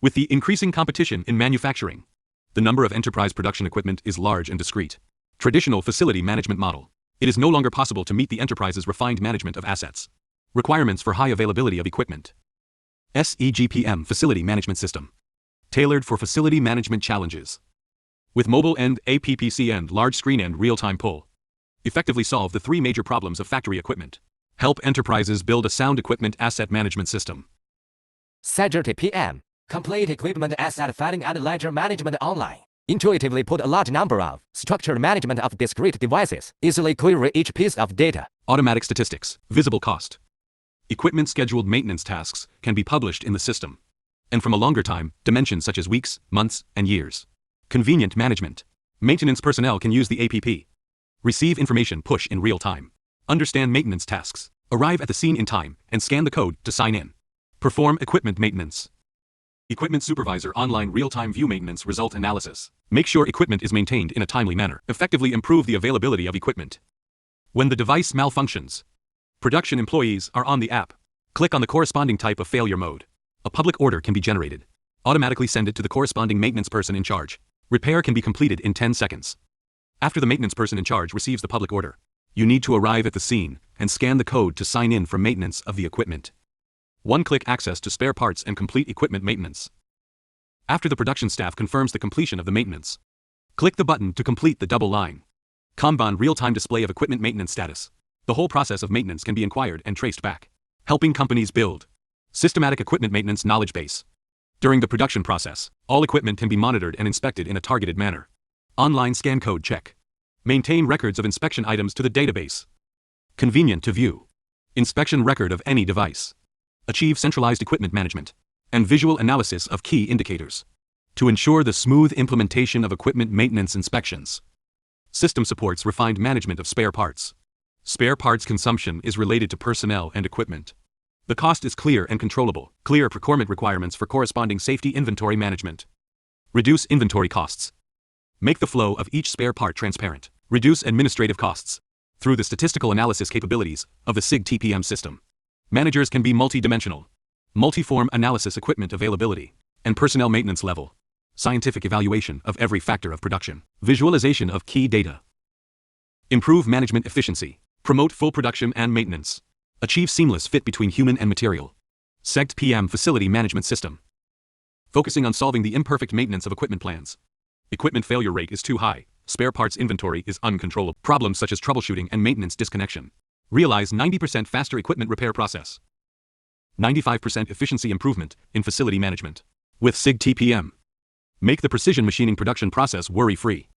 With the increasing competition in manufacturing, the number of enterprise production equipment is large and discrete. Traditional facility management model. It is no longer possible to meet the enterprise's refined management of assets. Requirements for high availability of equipment. SIGER facility management system. Tailored for facility management challenges. With mobile and APPC and large screen and real-time pull. Effectively solve the three major problems of factory equipment. Help enterprises build a sound equipment asset management system. SIGER TPM. Complete equipment asset filing and ledger management online. Intuitively put a large number of structured management of discrete devices. Easily query each piece of data. Automatic statistics. Visible cost. Equipment scheduled maintenance tasks can be published in the system. And from a longer time, dimensions such as weeks, months, and years. Convenient management. Maintenance personnel can use the APP. Receive information push in real time. Understand maintenance tasks. Arrive at the scene in time and scan the code to sign in. Perform equipment maintenance. Equipment supervisor online real-time view maintenance result analysis. Make sure equipment is maintained in a timely manner. Effectively improve the availability of equipment. When the device malfunctions, production employees are on the app. Click on the corresponding type of failure mode. A public order can be generated. Automatically send it to the corresponding maintenance person in charge. Repair can be completed in 10 seconds. After the maintenance person in charge receives the public order, you need to arrive at the scene and scan the code to sign in for maintenance of the equipment. One-click access to spare parts and complete equipment maintenance. After the production staff confirms the completion of the maintenance, click the button to complete the double line. Kanban real-time display of equipment maintenance status. The whole process of maintenance can be inquired and traced back, helping companies build systematic equipment maintenance knowledge base. During the production process, all equipment can be monitored and inspected in a targeted manner. Online scan code check. Maintain records of inspection items to the database. Convenient to view. Inspection record of any device. Achieve centralized equipment management and visual analysis of key indicators to ensure the smooth implementation of equipment maintenance inspections. System supports refined management of spare parts. Spare parts consumption is related to personnel and equipment. The cost is clear and controllable. Clear procurement requirements for corresponding safety inventory management. Reduce inventory costs. Make the flow of each spare part transparent. Reduce administrative costs through the statistical analysis capabilities of the SIG TPM system. Managers can be multi-dimensional. Multiform analysis equipment availability and personnel maintenance level. Scientific evaluation of every factor of production. Visualization of key data. Improve management efficiency. Promote full production and maintenance. Achieve seamless fit between human and material. SIG TPM facility management system. Focusing on solving the imperfect maintenance of equipment plans. Equipment failure rate is too high. Spare parts inventory is uncontrollable. Problems such as troubleshooting and maintenance disconnection. Realize 90% faster equipment repair process. 95% efficiency improvement in facility management. With SIG TPM. Make the precision machining production process worry-free.